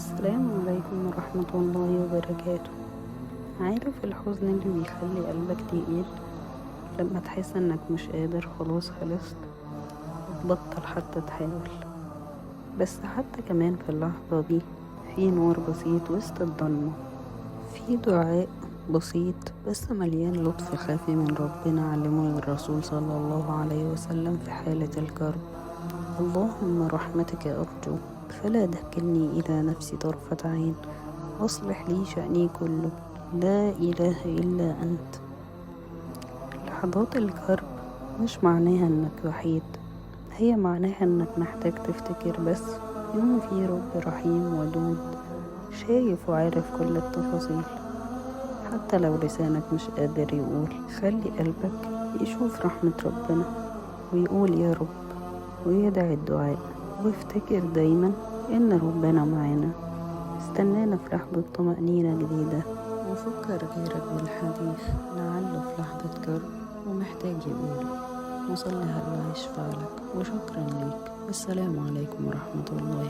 السلام عليكم ورحمة الله وبركاته. عارف الحزن اللي بيخلي قلبك تقيل لما تحس انك مش قادر، خلاص خلصت وتبطل حتى تحاول. بس حتى كمان في اللحظة دي في نور بسيط وسط الضلمة، في دعاء بسيط بس مليان لطف خافي من ربنا علمه الرسول صلى الله عليه وسلم في حالة الكرب: اللهم رحمتك أرجو فلا تكلني إلى نفسي طرفة عين، واصلح لي شأني كله، لا إله إلا أنت. لحظات الكرب مش معناها إنك وحيد، هي معناها إنك محتاج تفتكر بس إن في رب رحيم ودود شايف وعارف كل التفاصيل. حتى لو لسانك مش قادر يقول، خلي قلبك يشوف رحمة ربنا ويقول يا رب ويدعي الدعاء، وافتكر دايما إن ربنا معانا. استنانا في لحظة طمأنينة جديدة، وفكر غيرك بالحديث لعله في لحظة كرب ومحتاج يقوله، وصلي الله يشفع لك. وشكرا ليك، والسلام عليكم ورحمة الله.